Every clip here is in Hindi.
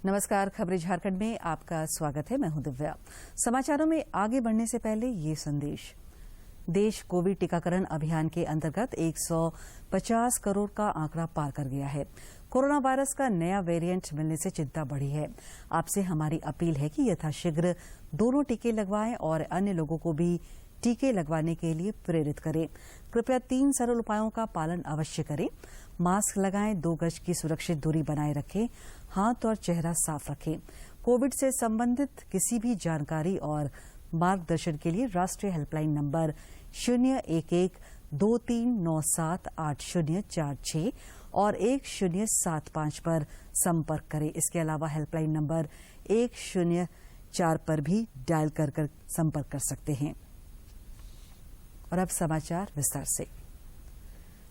नमस्कार, खबरें झारखंड में आपका स्वागत है। मैं हूं दिव्या। समाचारों में आगे बढ़ने से पहले ये संदेश। देश कोविड टीकाकरण अभियान के अंतर्गत 150 करोड़ का आंकड़ा पार कर गया है। कोरोना वायरस का नया वेरिएंट मिलने से चिंता बढ़ी है। आपसे हमारी अपील है कि यथाशीघ्र दोनों टीके लगवाएं और अन्य लोगों को भी टीके लगवाने के लिए प्रेरित करें। कृपया 3 सरल उपायों का पालन अवश्य करें। मास्क लगाएं, 2 गज की सुरक्षित दूरी बनाए रखें, हाथ और चेहरा साफ रखें। कोविड से संबंधित किसी भी जानकारी और मार्गदर्शन के लिए राष्ट्रीय हेल्पलाइन नंबर 011-2397-8046 और 1075 पर संपर्क करें। इसके अलावा हेल्पलाइन नंबर 104 पर भी डायल कर संपर्क कर सकते हैं। और अब समाचार विस्तार से।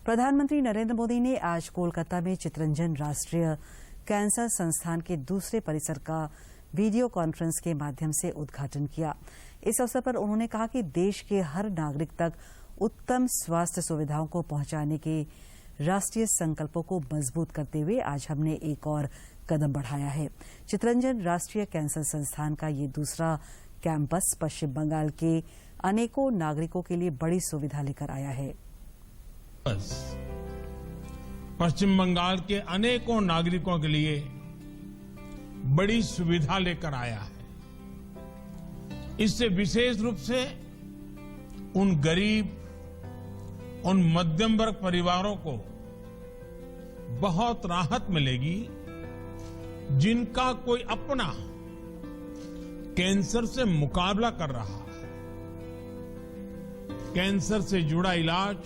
प्रधानमंत्री नरेंद्र मोदी ने आज कोलकाता में चितरंजन राष्ट्रीय कैंसर संस्थान के दूसरे परिसर का वीडियो कॉन्फ्रेंस के माध्यम से उद्घाटन किया। इस अवसर पर उन्होंने कहा कि देश के हर नागरिक तक उत्तम स्वास्थ्य सुविधाओं को पहुंचाने के राष्ट्रीय संकल्पों को मजबूत करते हुए आज हमने एक और कदम बढ़ाया है। चितरंजन राष्ट्रीय कैंसर संस्थान का ये दूसरा कैंपस पश्चिम बंगाल के अनेकों नागरिकों के लिए बड़ी सुविधा लेकर आया है। पश्चिम बंगाल के अनेकों नागरिकों के लिए बड़ी सुविधा लेकर आया है। इससे विशेष रूप से उन गरीब, उन मध्यम वर्ग परिवारों को बहुत राहत मिलेगी जिनका कोई अपना कैंसर से मुकाबला कर रहा है। कैंसर से जुड़ा इलाज,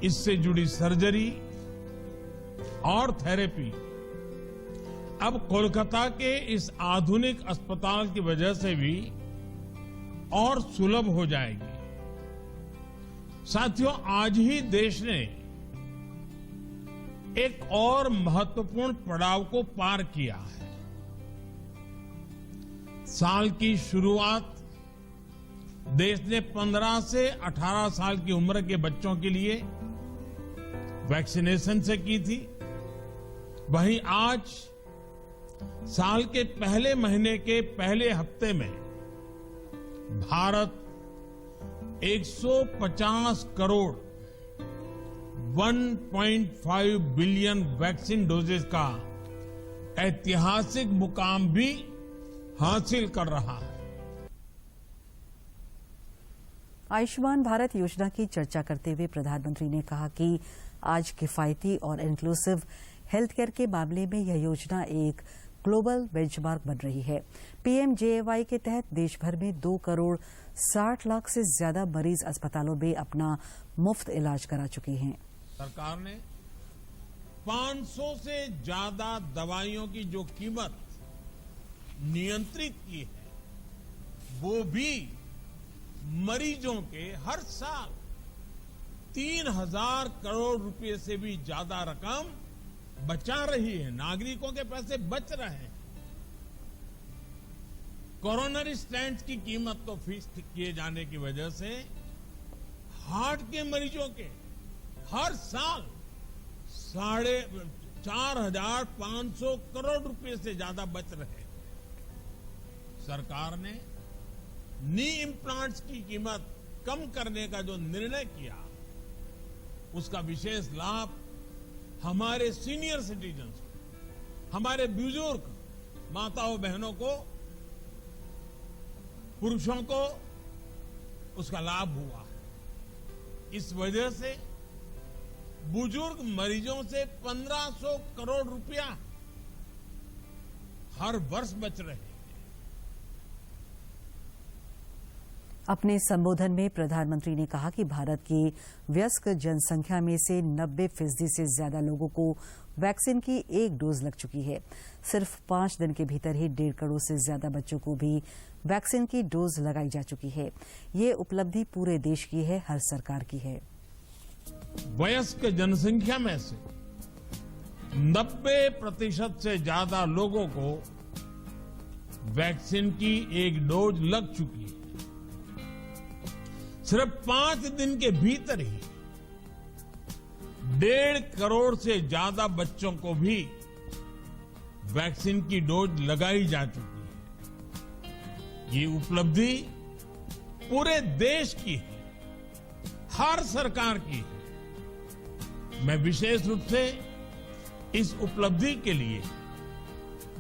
इससे जुड़ी सर्जरी और थेरेपी अब कोलकाता के इस आधुनिक अस्पताल की वजह से भी और सुलभ हो जाएगी। साथियों, आज ही देश ने एक और महत्वपूर्ण पड़ाव को पार किया है। साल की शुरुआत देश ने 15 से 18 साल की उम्र के बच्चों के लिए वैक्सीनेशन से की थी। वहीं आज साल के पहले महीने के पहले हफ्ते में Bharat 150 crore 1.5 billion vaccine doses का ऐतिहासिक मुकाम भी हासिल कर रहा है। आयुष्मान भारत योजना की चर्चा करते हुए प्रधानमंत्री ने कहा कि आज किफायती और इंक्लूसिव हेल्थ केयर के मामले में यह योजना एक ग्लोबल बेंचमार्क बन रही है। पीएमजेएवाई के तहत देश भर में 2 करोड़ 60 लाख से ज्यादा मरीज अस्पतालों में अपना मुफ्त इलाज करा चुके हैं। सरकार ने 500 से ज्यादा दवाइयों की जो कीमत नियंत्रित की है, वो भी मरीजों के हर साल 3000 करोड़ रुपए से भी ज्यादा रकम बचा रही है। नागरिकों के पैसे बच रहे हैं। कोरोनरी स्टेंट्स की कीमत तो फिक्स किए जाने की वजह से हार्ट के मरीजों के हर साल 4500 करोड़ रुपए से ज्यादा बच रहे हैं। सरकार ने नी इम्प्लांट्स की कीमत कम करने का जो निर्णय किया, उसका विशेष लाभ हमारे सीनियर सिटीजन्स को, हमारे बुजुर्ग माताओं बहनों को, पुरुषों को उसका लाभ हुआ है। इस वजह से बुजुर्ग मरीजों से 1500 करोड़ रुपया हर वर्ष बच रहे हैं। अपने संबोधन में प्रधानमंत्री ने कहा कि भारत की वयस्क जनसंख्या में से 90% से ज्यादा लोगों को वैक्सीन की 1 डोज लग चुकी है। सिर्फ 5 दिन के भीतर ही 1.5 करोड़ से ज्यादा बच्चों को भी वैक्सीन की डोज लगाई जा चुकी है। ये उपलब्धि पूरे देश की है, हर सरकार की है। वयस्क जनसंख्या में से 90% से ज्यादा लोगों को वैक्सीन की 1 डोज लग चुकी है। सिर्फ 5 दिन के भीतर ही 1.5 करोड़ से ज्यादा बच्चों को भी वैक्सीन की डोज लगाई जा चुकी है। ये उपलब्धि पूरे देश की है, हर सरकार की है। मैं विशेष रूप से इस उपलब्धि के लिए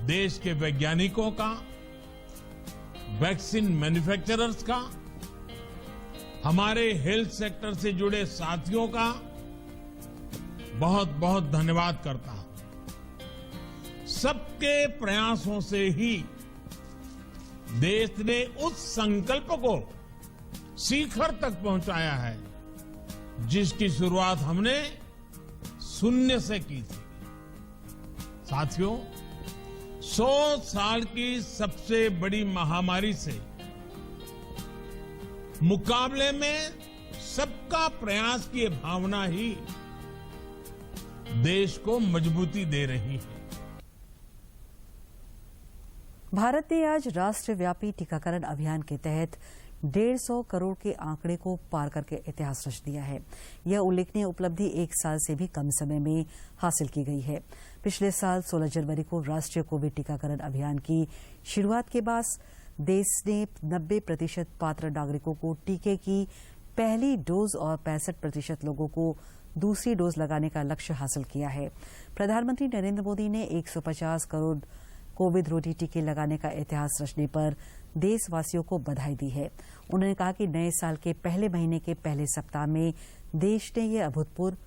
देश के वैज्ञानिकों का, वैक्सीन मैन्युफैक्चरर्स का, हमारे हेल्थ सेक्टर से जुड़े साथियों का बहुत बहुत धन्यवाद करता हूं। सबके प्रयासों से ही देश ने उस संकल्प को शिखर तक पहुंचाया है जिसकी शुरुआत हमने शून्य से की थी। साथियों, 100 साल की सबसे बड़ी महामारी से मुकाबले में सबका प्रयास की भावना ही देश को मजबूती दे रही है। भारत ने आज राष्ट्रव्यापी टीकाकरण अभियान के तहत 150 करोड़ के आंकड़े को पार करके इतिहास रच दिया है। यह उल्लेखनीय उपलब्धि 1 साल से भी कम समय में हासिल की गई है। पिछले साल 16 जनवरी को राष्ट्रीय कोविड टीकाकरण अभियान की शुरुआत के बाद देश ने 90% पात्र नागरिकों को टीके की पहली डोज और 65% लोगों को दूसरी डोज लगाने का लक्ष्य हासिल किया है। प्रधानमंत्री नरेंद्र मोदी ने 150 करोड़ कोविड रोधी टीके लगाने का इतिहास रचने पर देशवासियों को बधाई दी है। उन्होंने कहा कि नए साल के पहले महीने के पहले सप्ताह में देश ने यह अभूतपूर्व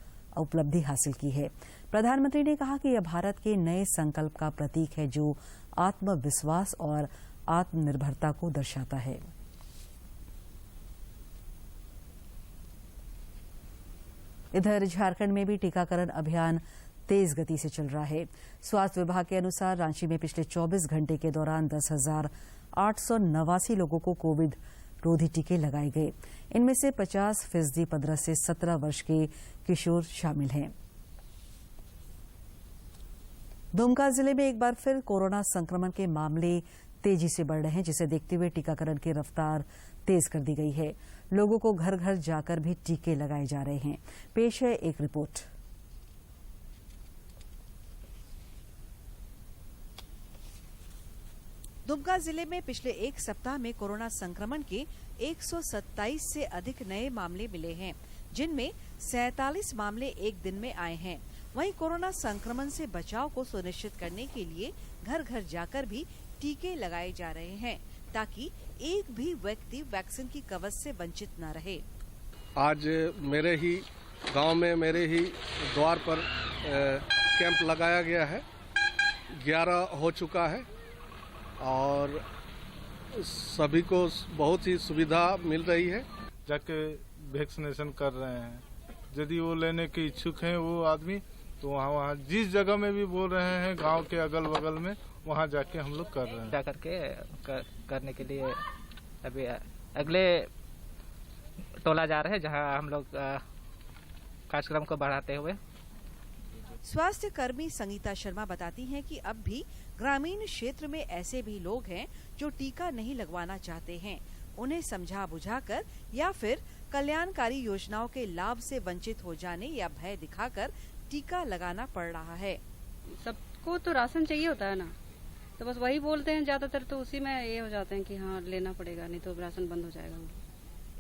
उपलब्धि हासिल की है। प्रधानमंत्री ने कहा कि यह भारत के नए संकल्प का प्रतीक है जो आत्मविश्वास और आत्मनिर्भरता को दर्शाता है। इधर झारखंड में भी टीकाकरण अभियान तेज गति से चल रहा है। स्वास्थ्य विभाग के अनुसार रांची में पिछले 24 घंटे के दौरान 10,889 लोगों को कोविड रोधी टीके लगाए गए। इनमें से 50% 15 से 17 वर्ष के किशोर शामिल हैं। दुमका जिले में एक बार फिर कोरोना संक्रमण के मामले तेजी से बढ़ रहे हैं, जिसे देखते हुए टीकाकरण की रफ्तार तेज कर दी गई है। लोगों को घर घर जाकर भी टीके लगाए जा रहे हैं। पेश है एक रिपोर्ट। दुमका जिले में पिछले एक सप्ताह में कोरोना संक्रमण के 127 से अधिक नए मामले मिले हैं, जिनमें 47 मामले एक दिन में आए हैं। वहीं कोरोना संक्रमण से बचाव को सुनिश्चित करने के लिए घर घर जाकर भी टीके लगाए जा रहे हैं, ताकि एक भी व्यक्ति वैक्सीन की कवच से वंचित न रहे। आज मेरे ही गांव में मेरे ही द्वार पर कैंप लगाया गया है। 11 हो चुका है और सभी को बहुत ही सुविधा मिल रही है। जाके वैक्सीनेशन कर रहे हैं। यदि वो लेने के इच्छुक हैं वो आदमी, तो वहाँ जिस जगह में भी बोल रहे हैं गांव के अगल बगल में, वहाँ जाके हम लोग कर रहे हैं। जा करके करने के लिए अभी अगले टोला जा रहे हैं, जहाँ हम लोग कार्यक्रम को बढ़ाते हुए। स्वास्थ्य कर्मी संगीता शर्मा बताती हैं कि अब भी ग्रामीण क्षेत्र में ऐसे भी लोग हैं जो टीका नहीं लगवाना चाहते हैं। उन्हें समझा बुझाकर या फिर कल्याणकारी योजनाओं के लाभ से वंचित हो जाने या भय दिखाकर टीका लगाना पड़ रहा है। सबको तो राशन चाहिए होता है ना, तो बस वही बोलते हैं ज्यादातर, तो उसी में ये हो जाते हैं कि हाँ लेना पड़ेगा, नहीं तो राशन बंद हो जाएगा।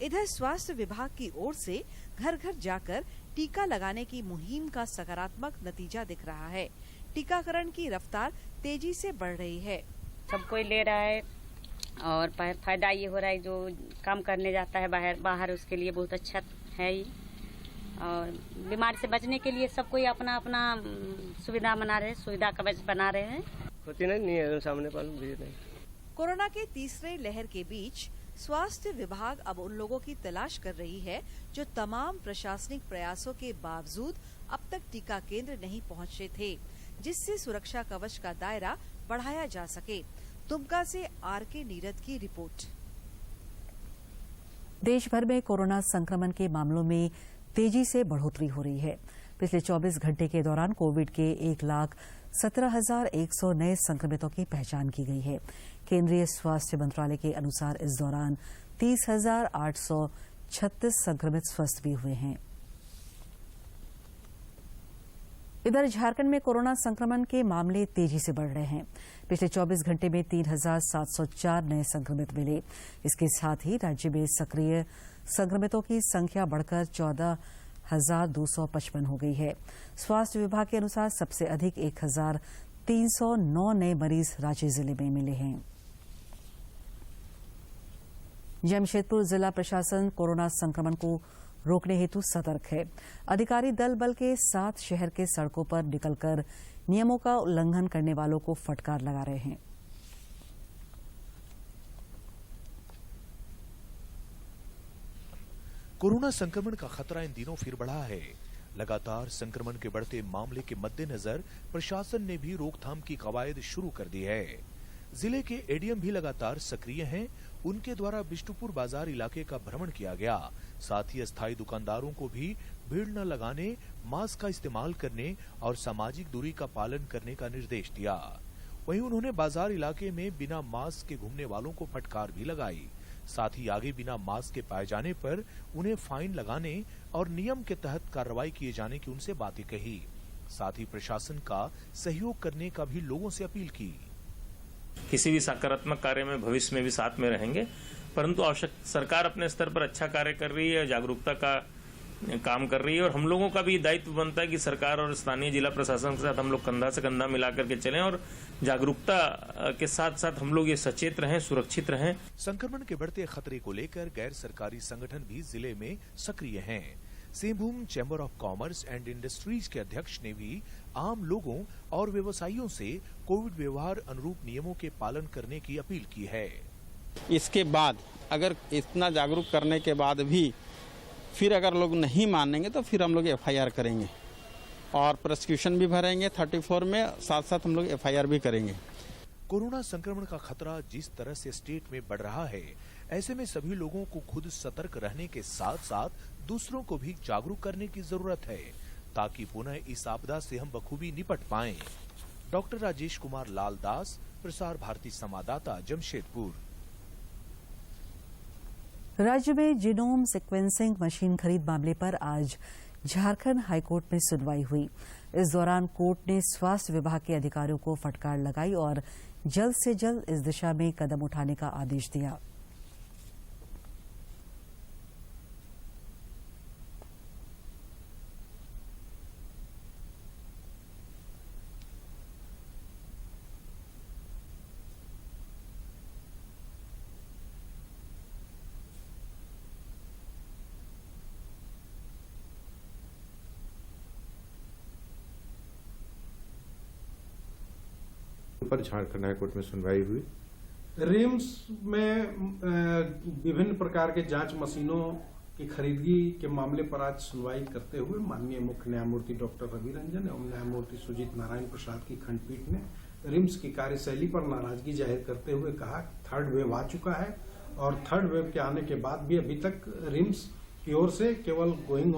इधर स्वास्थ्य विभाग की ओर से घर घर जाकर टीका लगाने की मुहिम का सकारात्मक नतीजा दिख रहा है। टीकाकरण की रफ्तार तेजी से बढ़ रही है। सब कोई ले रहा है और फायदा ये हो रहा है, जो काम करने जाता है बाहर उसके लिए बहुत अच्छा है ही। और बीमारी से बचने के लिए सब कोई अपना अपना सुविधा बना रहे, सुविधा कवच बना रहे हैं। होती नहीं है सामने पर भी नहीं। कोरोना के तीसरे लहर के बीच स्वास्थ्य विभाग अब उन लोगों की तलाश कर रही है जो तमाम प्रशासनिक प्रयासों के बावजूद अब तक टीका केंद्र नहीं पहुंचे थे, जिससे सुरक्षा कवच का दायरा बढ़ाया जा सके। दुमका से आर.के. नीरद की रिपोर्ट। देश भर में कोरोना संक्रमण के मामलों में तेजी से बढ़ोतरी हो रही है। पिछले 24 घंटे के दौरान कोविड के 1,17,100 नए संक्रमितों की पहचान की गई है। केंद्रीय स्वास्थ्य मंत्रालय के अनुसार इस दौरान 30,836 संक्रमित स्वस्थ भी हुए हैं। इधर झारखंड में कोरोना संक्रमण के मामले तेजी से बढ़ रहे हैं। पिछले 24 घंटे में 3,704 नए संक्रमित मिले। इसके साथ ही राज्य में सक्रिय संक्रमितों की संख्या बढ़कर 14,255 हो गई है। स्वास्थ्य विभाग के अनुसार सबसे अधिक 1,309 नए मरीज रांची जिले में मिले हैं। जमशेदपुर जिला प्रशासन कोरोना संक्रमण को रोकने हेतु सतर्क है। अधिकारी दल बल के साथ शहर के सड़कों पर निकलकर नियमों का उल्लंघन करने वालों को फटकार लगा रहे हैं। कोरोना संक्रमण का खतरा इन दिनों फिर बढ़ा है। लगातार संक्रमण के बढ़ते मामले के मद्देनजर प्रशासन ने भी रोकथाम की कवायद शुरू कर दी है। जिले के एडीएम भी लगातार सक्रिय हैं। उनके द्वारा बिष्टुपुर बाजार इलाके का भ्रमण किया गया। साथ ही अस्थायी दुकानदारों को भी भीड़ न लगाने, मास्क का इस्तेमाल करने और सामाजिक दूरी का पालन करने का निर्देश दिया। वहीं उन्होंने बाजार इलाके में बिना मास्क के घूमने वालों को फटकार भी लगाई। साथ ही आगे बिना मास्क के पाए जाने पर उन्हें फाइन लगाने और नियम के तहत कार्रवाई किए जाने की उनसे बातें कही। साथ ही प्रशासन का सहयोग करने का भी लोगों से अपील की। किसी भी सकारात्मक कार्य में भविष्य में भी साथ में रहेंगे, परंतु आवश्यक सरकार अपने स्तर पर अच्छा कार्य कर रही है, जागरूकता का काम कर रही है और हम लोगों का भी दायित्व बनता है कि सरकार और स्थानीय जिला प्रशासन के साथ हम लोग कंधा से कंधा मिलाकर के चलें और जागरूकता के साथ साथ हम लोग ये सचेत रहें, सुरक्षित रहें। संक्रमण के बढ़ते खतरे को लेकर गैर सरकारी संगठन भी जिले में सक्रिय हैं। Singhbhum chamber of commerce and industries के अध्यक्ष ने भी आम लोगों और व्यवसायियों से कोविड व्यवहार अनुरूप नियमों के पालन करने की अपील की है। इसके बाद अगर इतना जागरूक करने के बाद भी फिर अगर लोग नहीं मानेंगे तो फिर हम लोग एफआईआर करेंगे और प्रोसिक्यूशन भी भरेंगे 34 में, साथ साथ हम लोग एफआईआर भी करेंगे। कोरोना संक्रमण का खतरा जिस तरह से स्टेट में बढ़ रहा है, ऐसे में सभी लोगों को खुद सतर्क रहने के साथ साथ दूसरों को भी जागरूक करने की जरूरत है ताकि पुनः इस आपदा से हम बखूबी निपट पाएं। डॉक्टर राजेश कुमार लाल दास, प्रसार भारती संवाददाता, जमशेदपुर। राज्य में जीनोम सीक्वेंसिंग मशीन खरीद मामले पर आज झारखंड हाईकोर्ट में सुनवाई हुई। इस दौरान कोर्ट ने स्वास्थ्य विभाग के अधिकारियों को फटकार लगाई और जल्द से जल्द इस दिशा में कदम उठाने का आदेश दिया। पर झारखंड हाईकोर्ट में सुनवाई हुई। रिम्स में विभिन्न प्रकार के जांच मशीनों की खरीदगी के मामले पर आज सुनवाई करते हुए माननीय मुख्य न्यायमूर्ति डॉक्टर रवि रंजन एवं न्यायमूर्ति सुजीत नारायण प्रसाद की खंडपीठ ने रिम्स की कार्यशैली पर नाराजगी जाहिर करते हुए कहा थर्ड वेव आ चुका है और थर्ड वेव के आने के बाद भी अभी तक रिम्स की ओर से केवल गोइंग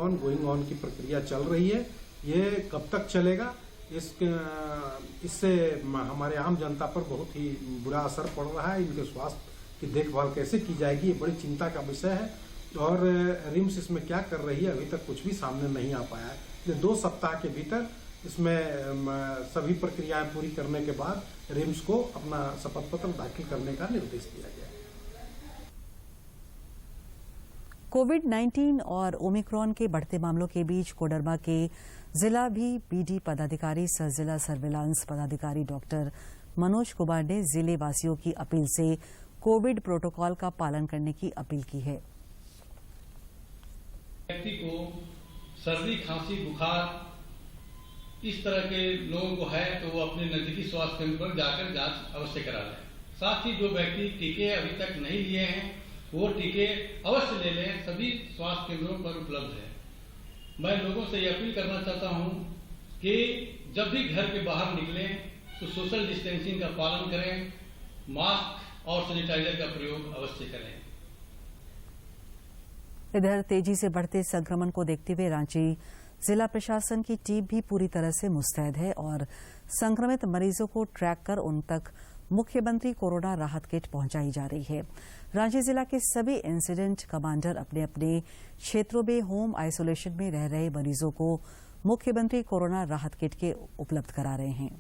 ऑन की प्रक्रिया चल रही है। ये कब तक चलेगा, इससे हमारे आम जनता पर बहुत ही बुरा असर पड़ रहा है। इनके स्वास्थ्य की देखभाल कैसे की जाएगी, ये बड़ी चिंता का विषय है और रिम्स इसमें क्या कर रही है अभी तक कुछ भी सामने नहीं आ पाया है। इसलिए 2 सप्ताह के भीतर इसमें सभी प्रक्रियाएं पूरी करने के बाद रिम्स को अपना शपथ पत्र दाखिल करने का निर्देश दिया गया है। कोविड-19 और ओमिक्रॉन के बढ़ते मामलों के बीच कोडरमा के जिला बीडी पदाधिकारी सह जिला सर्विलांस पदाधिकारी डॉक्टर मनोज कुमार ने जिले वासियों की अपील से कोविड प्रोटोकॉल का पालन करने की अपील की है। व्यक्ति को सर्दी, खांसी, बुखार इस तरह के लोगों को है तो वो अपने नजदीकी स्वास्थ्य केंद्र पर जाकर जांच अवश्य करा लें। साथ ही जो व्यक्ति टीके अभी तक नहीं लिए हैं वो टीके अवश्य ले लें, सभी स्वास्थ्य केंद्रों पर उपलब्ध है। मैं लोगों से ये अपील करना चाहता हूं कि जब भी घर के बाहर निकलें तो सोशल डिस्टेंसिंग का पालन करें, मास्क और सैनिटाइजर का प्रयोग अवश्य करें। इधर तेजी से बढ़ते संक्रमण को देखते हुए रांची जिला प्रशासन की टीम भी पूरी तरह से मुस्तैद है और संक्रमित मरीजों को ट्रैक कर उन तक मुख्यमंत्री कोरोना राहत किट पहुंचाई जा रही है। रांची जिला के सभी इंसिडेंट कमांडर अपने अपने क्षेत्रों में होम आइसोलेशन में रह रहे मरीजों को मुख्यमंत्री कोरोना राहत किट के उपलब्ध करा रहे हैं।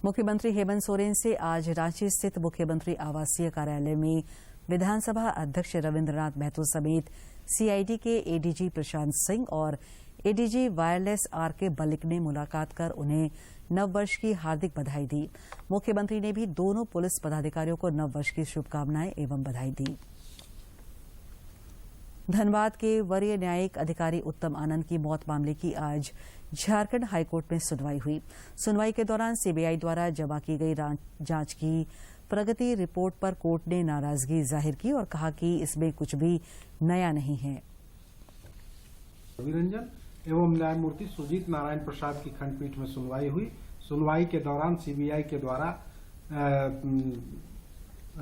मुख्यमंत्री हेमंत सोरेन से आज रांची स्थित मुख्यमंत्री आवासीय कार्यालय में विधानसभा अध्यक्ष रविंद्रनाथ महतो समेत सीआईडी के एडीजी प्रशांत सिंह और एडीजी वायरलेस आरके मलिक ने मुलाकात कर उन्हें नववर्ष की हार्दिक बधाई दी। मुख्यमंत्री ने भी दोनों पुलिस पदाधिकारियों को नववर्ष की शुभकामनाएं एवं बधाई दी। धनबाद के वरीय न्यायिक अधिकारी उत्तम आनंद की मौत मामले की आज झारखंड हाईकोर्ट में सुनवाई हुई। सुनवाई के दौरान सीबीआई द्वारा जमा की गई जांच की प्रगति रिपोर्ट पर कोर्ट ने नाराजगी जाहिर की और कहा कि इसमें कुछ भी नया नहीं है। रविरंजन एवं न्यायमूर्ति सुजीत नारायण प्रसाद की खंडपीठ में सुनवाई हुई। सुनवाई के दौरान सीबीआई के द्वारा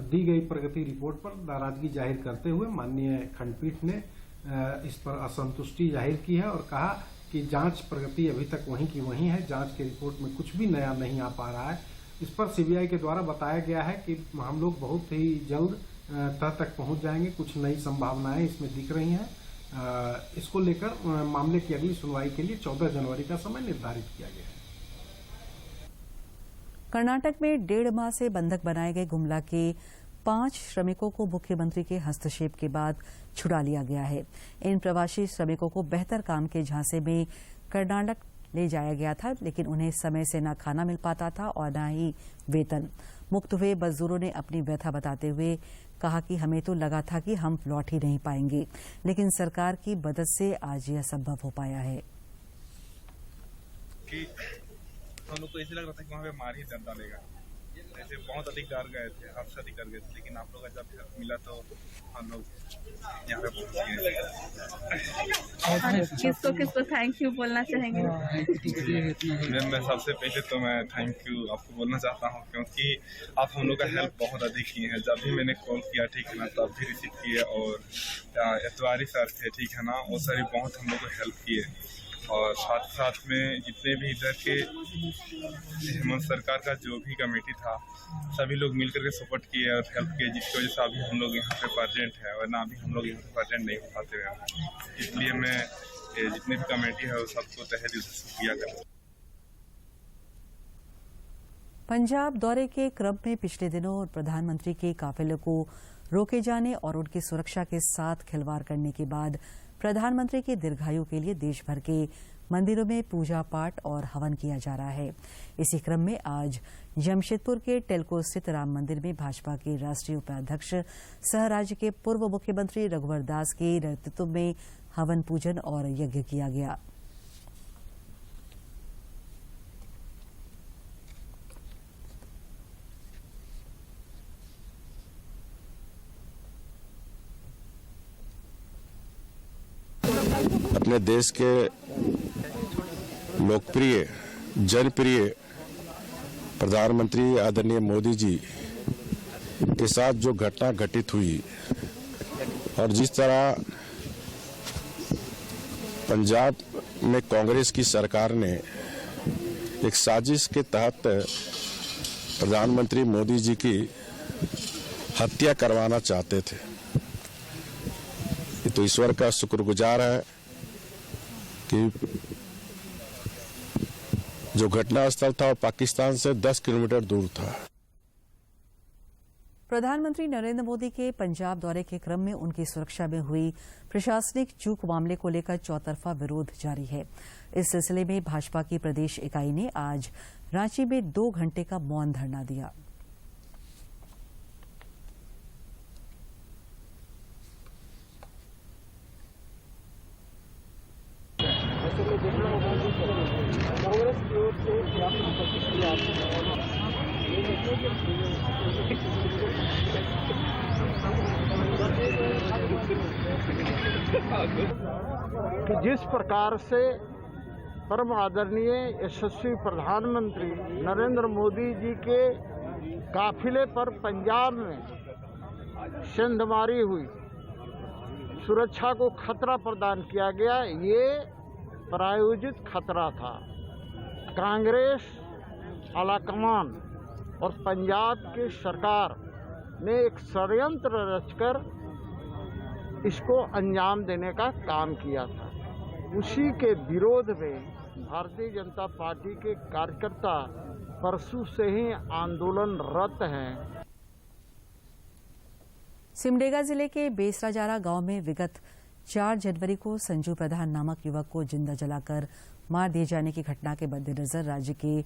दी गई प्रगति रिपोर्ट पर नाराजगी जाहिर करते हुए माननीय खंडपीठ ने इस पर असंतुष्टि जाहिर की है और कहा कि जांच प्रगति अभी तक वहीं की वहीं है। जांच के रिपोर्ट में कुछ भी नया नहीं आ पा रहा है। इस पर सीबीआई के द्वारा बताया गया है कि हम लोग बहुत ही जल्द तह तक पहुंच जाएंगे। कुछ नई संभावनाएं इसमें दिख रही हैं। इसको लेकर मामले की अगली सुनवाई के लिए 14 जनवरी का समय निर्धारित किया गया है। कर्नाटक में 1.5 माह से बंधक बनाए गए गुमला के 5 श्रमिकों को मुख्यमंत्री के हस्तक्षेप के बाद छुड़ा लिया गया है। इन प्रवासी श्रमिकों को बेहतर काम के झांसे में कर्नाटक ले जाया गया था, लेकिन उन्हें समय से न खाना मिल पाता था और न ही वेतन। मुक्त हुए मजदूरों ने अपनी व्यथा बताते हुए कहा कि हमें तो लगा था कि हम लौट ही नहीं पाएंगे, लेकिन सरकार की मदद से आज यह संभव हो पाया है। हम लोग को ऐसे लग रहा था कि वहाँ पे मार ही दर्द डालेगा। ऐसे बहुत अधिक डर गए थे, हादसा अधिक कर गए थे, लेकिन आप लोग का जब हेल्प मिला तो हम लोग यहाँ पे पहुँच गए। किसको थैंक यू बोलना चाहेंगे? मैं सबसे पहले तो मैं थैंक यू आपको बोलना चाहता हूँ, क्योंकि आप हम लोग का हेल्प बहुत अधिक किए हैं। जब भी मैंने कॉल किया, ठीक है ना, तब भी रिसीव किए। और एतवारी सर थे, ठीक है ना, वो सर बहुत हम लोग को हेल्प किए। और साथ साथ में जितने भी इधर के हेमंत सरकार का जो भी कमेटी था, सभी लोग मिलकर के सपोर्ट किए और हेल्प किए, जिसकी वजह से अभी हम लोग यहाँ पे प्रेजेंट है, वरना अभी हम लोग यहाँ पे प्रेजेंट नहीं हो पाते हैं। इसलिए मैं जितने भी कमेटी है वो सबको तहे दिल से शुक्रिया करता हूँ। पंजाब दौरे के क्रम में पिछले दिनों प्रधानमंत्री के काफिले को रोके जाने और उनकी सुरक्षा के साथ खिलवाड़ करने के बाद प्रधानमंत्री के दीर्घायु के लिए देश भर के मंदिरों में पूजा पाठ और हवन किया जा रहा है। इसी क्रम में आज जमशेदपुर के टेलको स्थित राम मंदिर में भाजपा के राष्ट्रीय उपाध्यक्ष सह राज्य के पूर्व मुख्यमंत्री रघुवर दास के नेतृत्व में हवन पूजन और यज्ञ किया गया। अपने देश के लोकप्रिय जनप्रिय प्रधानमंत्री आदरणीय मोदी जी के साथ जो घटना घटित हुई और जिस तरह पंजाब में कांग्रेस की सरकार ने एक साजिश के तहत प्रधानमंत्री मोदी जी की हत्या करवाना चाहते थे, तो ईश्वर का शुक्रगुजार है कि जो घटना स्थल था वो पाकिस्तान से 10 किलोमीटर दूर था। प्रधानमंत्री नरेंद्र मोदी के पंजाब दौरे के क्रम में उनकी सुरक्षा में हुई प्रशासनिक चूक मामले को लेकर चौतरफा विरोध जारी है। इस सिलसिले में भाजपा की प्रदेश इकाई ने आज रांची में 2 घंटे का मौन धरना दिया। कांग्रेस की ओर से व्यापक प्रतिक्रिया कि जिस प्रकार से परम आदरणीय यशस्वी प्रधानमंत्री नरेंद्र मोदी जी के काफिले पर पंजाब में सेंधमारी हुई, सुरक्षा को खतरा प्रदान किया गया, ये प्रायोजित खतरा था। कांग्रेस आलाकमान और पंजाब की सरकार ने एक षड्यंत्र रचकर इसको अंजाम देने का काम किया था। उसी के विरोध में भारतीय जनता पार्टी के कार्यकर्ता परसों से ही आंदोलनरत हैं। सिमडेगा जिले के बेसराजारा गांव में विगत 4 जनवरी को संजू प्रधान नामक युवक को जिंदा जलाकर मार दिए जाने की घटना के मद्देनजर राज्य के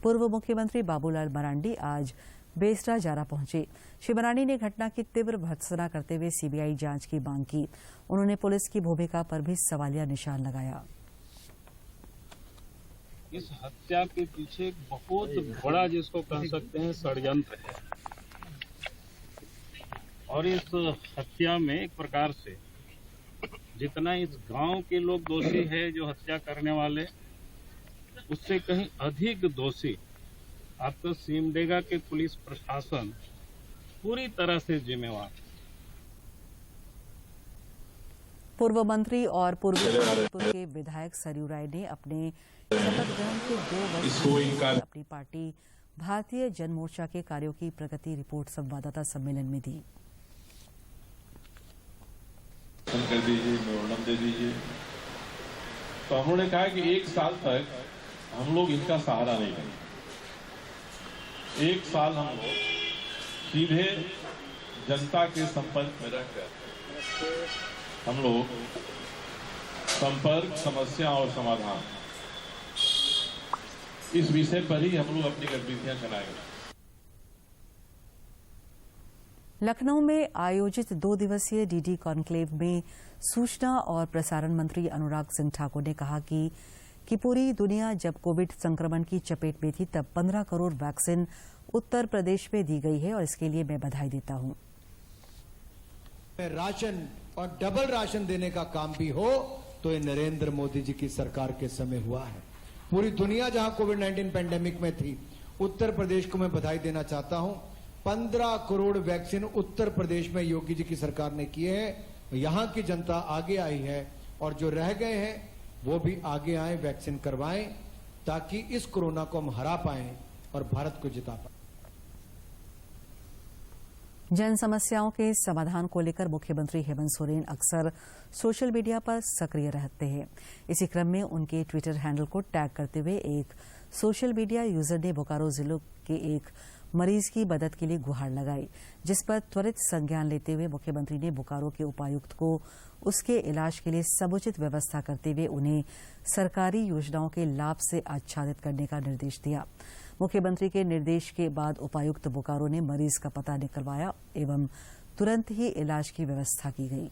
पूर्व मुख्यमंत्री बाबूलाल मरांडी आज बेसराजारा पहुंचे। श्री मरांडी ने घटना की तीव्र भर्त्सना करते हुए सीबीआई जांच की मांग की। उन्होंने पुलिस की भूमिका पर भी सवालिया निशान लगाया। इस हत्या के पीछे एक बहुत बड़ा, जिसको कह सकते हैं, षड्यंत्र है और इस हत्या में एक प्रकार से जितना इस गांव के लोग दोषी है, जो हत्या करने वाले, उससे कहीं अधिक दोषी आपका सिमडेगा के पुलिस प्रशासन पूरी तरह से जिम्मेवार। पूर्व मंत्री और पूर्वी जौनपुर के विधायक सरयू राय ने अपने शपथ ग्रहण के 2 वर्ष बाद अपनी पार्टी भारतीय जनमोर्चा के कार्यों की प्रगति रिपोर्ट संवाददाता सम्मेलन में दी। कर दीजिए, मेमोरेंडम दे दीजिए। तो हम लोगों ने कहा कि 1 साल तक हम लोग इनका सहारा नहीं करेंगे। 1 साल हम लोग सीधे जनता के संपर्क में रहकर हम लोग संपर्क, समस्या और समाधान, इस विषय पर ही हम लोग अपनी गतिविधियां चलाएंगे। लखनऊ में आयोजित 2 दिवसीय डीडी कॉन्क्लेव में सूचना और प्रसारण मंत्री अनुराग सिंह ठाकुर ने कहा कि पूरी दुनिया जब कोविड संक्रमण की चपेट में थी तब 15 करोड़ वैक्सीन उत्तर प्रदेश में दी गई है और इसके लिए मैं बधाई देता हूं। राशन और डबल राशन देने का काम भी हो तो ये नरेंद्र मोदी जी की सरकार के समय हुआ है। पूरी दुनिया जहां कोविड-19 पैंडेमिक में थी, उत्तर प्रदेश को मैं बधाई देना चाहता हूं। 15 करोड़ वैक्सीन उत्तर प्रदेश में योगी जी की सरकार ने किए हैं। यहां की जनता आगे आई है और जो रह गए हैं वो भी आगे आए, वैक्सीन करवाएं ताकि इस कोरोना को हम हरा पाएं और भारत को जिता पाएं। जन समस्याओं के समाधान को लेकर मुख्यमंत्री हेमंत सोरेन अक्सर सोशल मीडिया पर सक्रिय रहते हैं। इसी क्रम में उनके ट्विटर हैंडल को टैग करते हुए एक सोशल मीडिया यूजर ने बोकारो जिले के एक मरीज की मदद के लिए गुहार लगाई, जिस पर त्वरित संज्ञान लेते हुए मुख्यमंत्री ने बोकारो के उपायुक्त को उसके इलाज के लिए समुचित व्यवस्था करते हुए उन्हें सरकारी योजनाओं के लाभ से आच्छादित करने का निर्देश दिया। मुख्यमंत्री के निर्देश के बाद उपायुक्त बोकारो ने मरीज का पता निकलवाया एवं तुरंत ही इलाज की व्यवस्था की गई।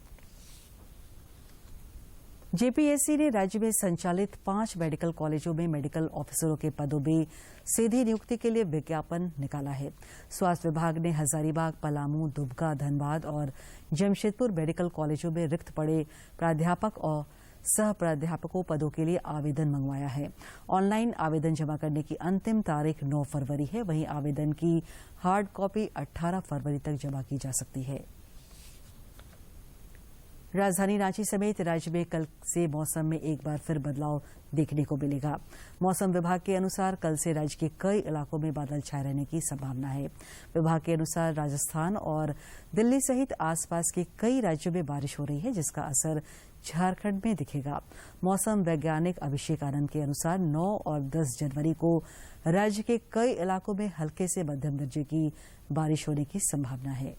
जेपीएससी ने राज्य में संचालित 5 मेडिकल कॉलेजों में मेडिकल ऑफिसरों के पदों में सीधी नियुक्ति के लिए विज्ञापन निकाला है। स्वास्थ्य विभाग ने हजारीबाग, पलामू, दुबका, धनबाद और जमशेदपुर मेडिकल कॉलेजों में रिक्त पड़े प्राध्यापक और सह प्राध्यापकों पदों के लिए आवेदन मंगवाया है। ऑनलाइन आवेदन जमा करने की अंतिम तारीख 9 फरवरी है। वहीं आवेदन की हार्ड कॉपी 18 फरवरी तक जमा की जा सकती है। राजधानी रांची समेत राज्य में कल से मौसम में एक बार फिर बदलाव देखने को मिलेगा। मौसम विभाग के अनुसार कल से राज्य के कई इलाकों में बादल छाए रहने की संभावना है। विभाग के अनुसार राजस्थान और दिल्ली सहित आसपास के कई राज्यों में बारिश हो रही है, जिसका असर झारखंड में दिखेगा। मौसम वैज्ञानिक अभिषेक आनंद के अनुसार 9 और 10 जनवरी को राज्य के कई इलाकों में हल्के से मध्यम दर्जे की बारिश होने की संभावना है।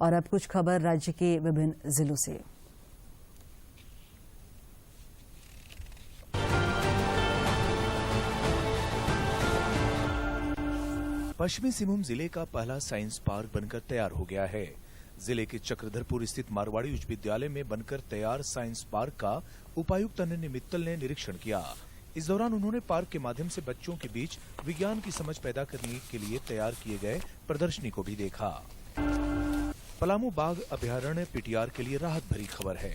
और अब कुछ खबर राज्य के विभिन्न जिलों से। पश्चिमी सिंहभूम जिले का पहला साइंस पार्क बनकर तैयार हो गया है। जिले के चक्रधरपुर स्थित मारवाड़ी उच्च विद्यालय में बनकर तैयार साइंस पार्क का उपायुक्त अनन्य मित्तल ने निरीक्षण किया। इस दौरान उन्होंने पार्क के माध्यम से बच्चों के बीच विज्ञान की समझ पैदा करने के लिए तैयार किए गए प्रदर्शनी को भी देखा। पलामू बाघ अभयारण्य पीटीआर के लिए राहत भरी खबर है।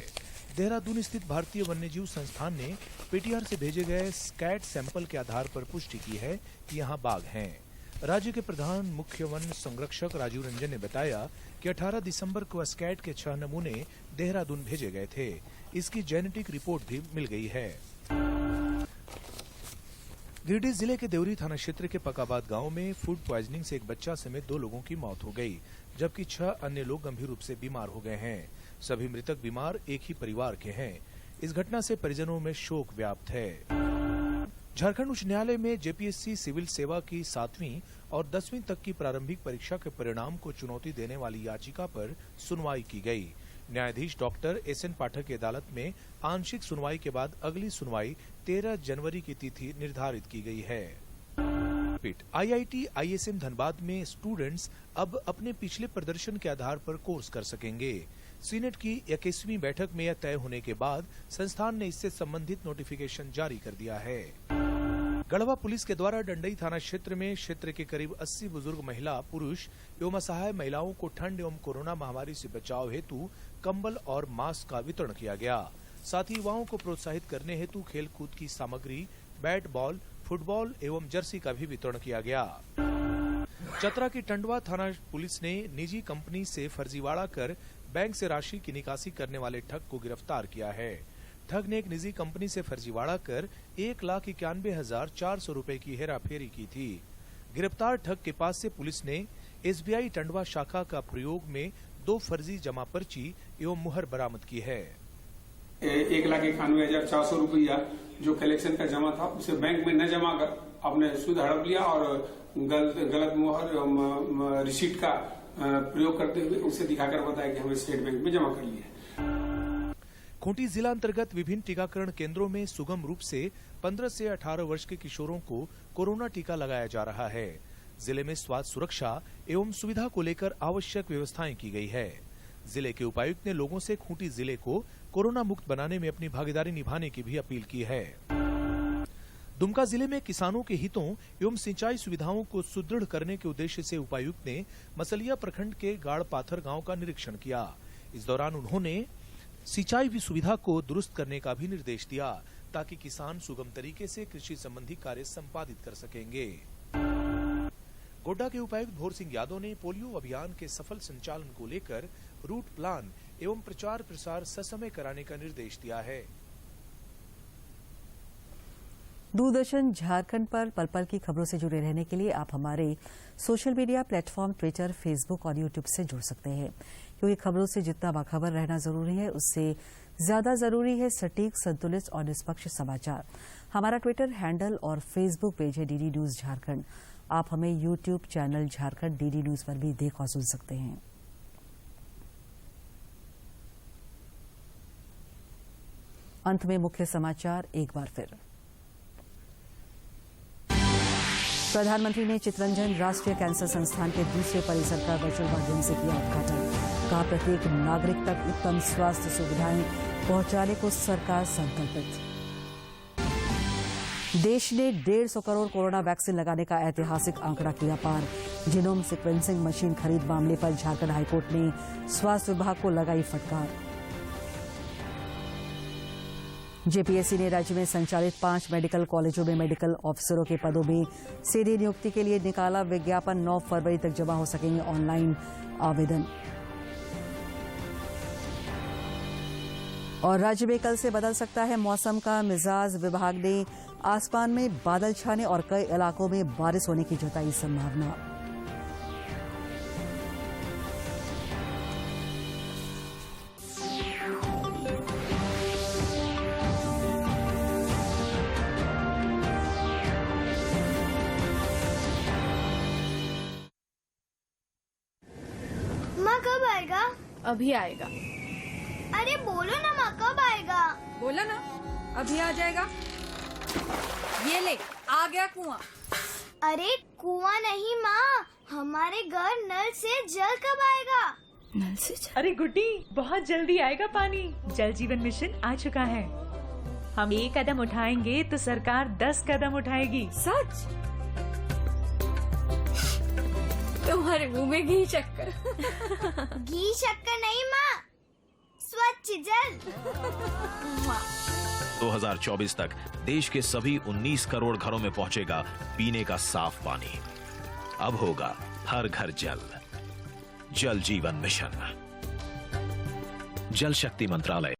देहरादून स्थित भारतीय वन्यजीव संस्थान ने पीटीआर से भेजे गए स्कैट सैंपल के आधार पर पुष्टि की है कि यहाँ बाघ हैं। राज्य के प्रधान मुख्य वन संरक्षक राजीव रंजन ने बताया कि 18 दिसंबर को स्कैट के 6 नमूने देहरादून भेजे गए थे। इसकी जेनेटिक रिपोर्ट भी मिल गई है। गिरिडीह जिले के देवरी थाना क्षेत्र के पकाबाद गांव में फूड प्वाइजनिंग से एक बच्चा समेत 2 लोगों की मौत हो गई। जबकि 6 अन्य लोग गंभीर रूप से बीमार हो गए हैं। सभी मृतक बीमार एक ही परिवार के हैं। इस घटना से परिजनों में शोक व्याप्त है। झारखंड उच्च न्यायालय में जेपीएससी सिविल सेवा की 7वीं और 10वीं तक की प्रारंभिक परीक्षा के परिणाम को चुनौती देने वाली याचिका पर सुनवाई की गई। न्यायाधीश डॉक्टर एसएन पाठक की अदालत में आंशिक सुनवाई के बाद अगली सुनवाई 13 जनवरी की तिथि निर्धारित की गई है। आईआईटी आईएसएम धनबाद में स्टूडेंट्स अब अपने पिछले प्रदर्शन के आधार पर कोर्स कर सकेंगे। सीनेट की 21वीं बैठक में यह तय होने के बाद संस्थान ने इससे संबंधित नोटिफिकेशन जारी कर दिया है। गढ़वा पुलिस के द्वारा डंडई थाना क्षेत्र में क्षेत्र के करीब 80 बुजुर्ग महिला, पुरुष एवं असहाय महिलाओं को ठंड एवं कोरोना महामारी से बचाव हेतु कंबल और मास्क का वितरण किया गया। साथ ही युवाओं को प्रोत्साहित करने हेतु खेलकूद की सामग्री, बैट बॉल, फुटबॉल एवं जर्सी का भी वितरण किया गया। चतरा की टंडवा थाना पुलिस ने निजी कंपनी से फर्जीवाड़ा कर बैंक से राशि की निकासी करने वाले ठग को गिरफ्तार किया है। ठग ने एक निजी कंपनी से फर्जीवाड़ा कर 1,91,400 रुपए की हेराफेरी की थी। गिरफ्तार ठग के पास से पुलिस ने एसबीआई टंडवा शाखा का प्रयोग में 2 फर्जी जमा पर्ची एवं मुहर बरामद की है। 1,91,400 रुपया जो कलेक्शन का जमा था उसे बैंक में न जमा कर आपने सूद हड़प लिया और गलत मुहर रिसीट का प्रयोग करते हुए उसे दिखाकर बताया कि हमें स्टेट बैंक में जमा कर लिया। खूंटी जिला अंतर्गत विभिन्न टीकाकरण केंद्रों में सुगम रूप से 15 से 18 वर्ष के किशोरों को कोरोना टीका लगाया जा रहा है। जिले में स्वास्थ्य सुरक्षा एवं सुविधा को लेकर आवश्यक व्यवस्थाएं की गई है। जिले के उपायुक्त ने लोगों से खूंटी जिले को कोरोना मुक्त बनाने में अपनी भागीदारी निभाने की भी अपील की है। दुमका जिले में किसानों के हितों एवं सिंचाई सुविधाओं को सुदृढ़ करने के उद्देश्य से उपायुक्त ने मसलिया प्रखंड के गाड़ पाथर गांव का निरीक्षण किया। इस दौरान उन्होंने सिंचाई सुविधा को दुरुस्त करने का भी निर्देश दिया ताकि किसान सुगम तरीके से कृषि संबंधी कार्य संपादित कर सकेंगे। गोड्डा के उपायुक्त भोर सिंह यादव ने पोलियो अभियान के सफल संचालन को लेकर रूट प्लान एवं प्रचार प्रसार ससमय कराने का निर्देश दिया है। दूरदर्शन झारखंड पर पल पल की खबरों से जुड़े रहने के लिए आप हमारे social media platform Twitter, Facebook और यूट्यूब से जुड़ सकते हैं, क्योंकि खबरों से जितना बाखबर रहना जरूरी है उससे ज्यादा जरूरी है सटीक, संतुलित और निष्पक्ष समाचार। हमारा ट्विटर हैंडल और फेसबुक पेज है डीडी न्यूज झारखंड। आप हमें YouTube channel Jharkhand DD news पर भी देख और सुन सकते हैं। अंत में मुख्य समाचार एक बार फिर। प्रधानमंत्री ने चितरंजन राष्ट्रीय कैंसर संस्थान के दूसरे परिसर का वर्चुअल माध्यम से किया उद्घाटन। कहा, प्रत्येक नागरिक तक उत्तम स्वास्थ्य सुविधाएं पहुंचाने को सरकार संकल्पित। देश ने 150 करोड़ कोरोना वैक्सीन लगाने का ऐतिहासिक आंकड़ा किया पार। जीनोम सीक्वेंसिंग मशीन खरीद मामले पर झारखंड हाईकोर्ट ने स्वास्थ्य विभाग को लगाई फटकार। जेपीएससी ने राज्य में संचालित 5 मेडिकल कॉलेजों में मेडिकल ऑफिसरों के पदों में सीधी नियुक्ति के लिए निकाला विज्ञापन। 9 फरवरी तक जमा हो सकेंगे ऑनलाइन आवेदन। और राज्य में कल से बदल सकता है मौसम का मिजाज। विभाग ने आसमान में बादल छाने और कई इलाकों में बारिश होने की जताई संभावना। अभी आएगा। अरे बोलो ना माँ, कब आएगा? बोला ना, अभी आ जाएगा। ये ले, आ गया कुआं। अरे कुआं नहीं माँ, हमारे घर नल से जल कब आएगा? नल से जल? अरे गुड्डी, बहुत जल्दी आएगा पानी। जल जीवन मिशन आ चुका है। हम 1 कदम उठाएंगे तो सरकार 10 कदम उठाएगी। सच? तुम्हारे मुंह में घी शक्कर। घी शक्कर नहीं माँ, स्वच्छ जल। 2024 तक देश के सभी 19 करोड़ घरों में पहुंचेगा पीने का साफ पानी। अब होगा हर घर जल। जल जीवन मिशन, जल शक्ति मंत्रालय।